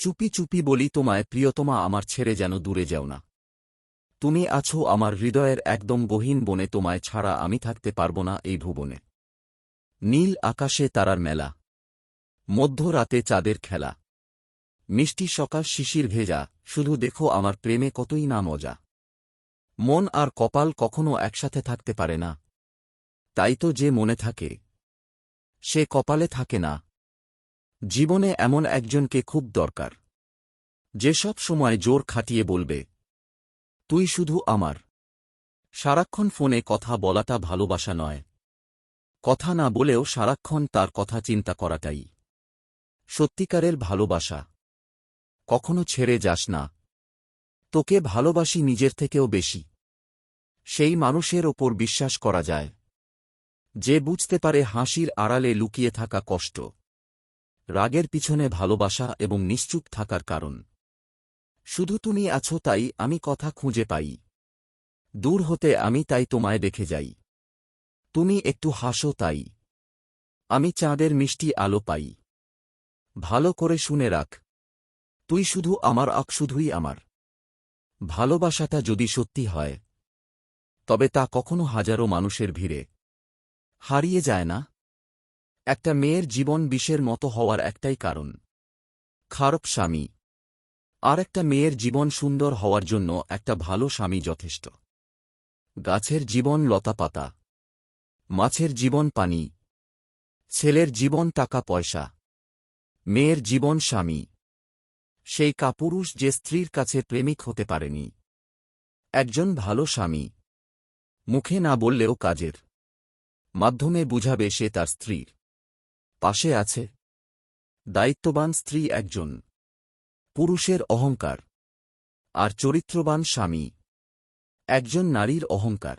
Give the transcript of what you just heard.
চুপি চুপি বলি তোমায়, প্রিয়তমা, আমার ছেড়ে যেন দূরে যাও না। তুমি আছো আমার হৃদয়ের একদম গহীন বনে, তোমায় ছাড়া আমি থাকতে পারব না এই ভুবনে। নীল আকাশে তারার মেলা, মধ্যরাতে চাঁদের খেলা, মিষ্টি সকাল শিশির ভেজা, শুধু দেখো আমার প্রেমে কতই না মজা। মন আর কপাল কখনো একসাথে থাকতে পারে না, তাই তো যে মনে থাকে সে কপালে থাকে না। জীবনে এমন একজনকে খুব দরকার, যে সব সময় জোর খাটিয়ে বলবে তুই শুধু আমার। সারাক্ষণ ফোনে কথা বলাটা ভালোবাসা নয়, কথা না বলেও সারাক্ষণ তার কথা চিন্তা করাটাই সত্যিকারের ভালোবাসা। কখনো ছেড়ে যাস না, তোকে ভালোবাসি নিজের থেকেও বেশি। সেই মানুষের ওপর বিশ্বাস করা যায়, যে বুঝতে পারে হাসির আড়ালে লুকিয়ে থাকা কষ্ট, রাগের পিছনে ভালোবাসা এবং নিশ্চুপ থাকার কারণ। শুধু তুমি আছো তাই আমি কথা খুঁজে পাই, দূর হতে আমি তাই তোমায় দেখে যাই। তুমি একটু হাসো তাই আমি চাঁদের মিষ্টি আলো পাই। ভালো করে শুনে রাখ, তুই শুধু আমার, শুধুই আমার। ভালোবাসাটা যদি সত্যি হয়, তবে তা কখনো হাজারো মানুষের ভিড়ে হারিয়ে যায় না। একটা মেয়ের জীবন বিষের মতো হওয়ার একটাই কারণ, খারাপ স্বামী। আর একটা মেয়ের জীবন সুন্দর হওয়ার জন্য একটা ভালো স্বামী যথেষ্ট। গাছের জীবন লতাপাতা, মাছের জীবন পানি, ছেলের জীবন টাকা পয়সা, মেয়ের জীবন স্বামী। সেই কাপুরুষ যে স্ত্রীর কাছে প্রেমিক হতে পারেনি। একজন ভালো স্বামী মুখে না বললেও কাজের মাধ্যমে বুঝাবে সে তার স্ত্রীর পাশে আছে। দায়িত্ববান স্ত্রী একজন পুরুষের অহংকার, আর চরিত্রবান স্বামী একজন নারীর অহংকার।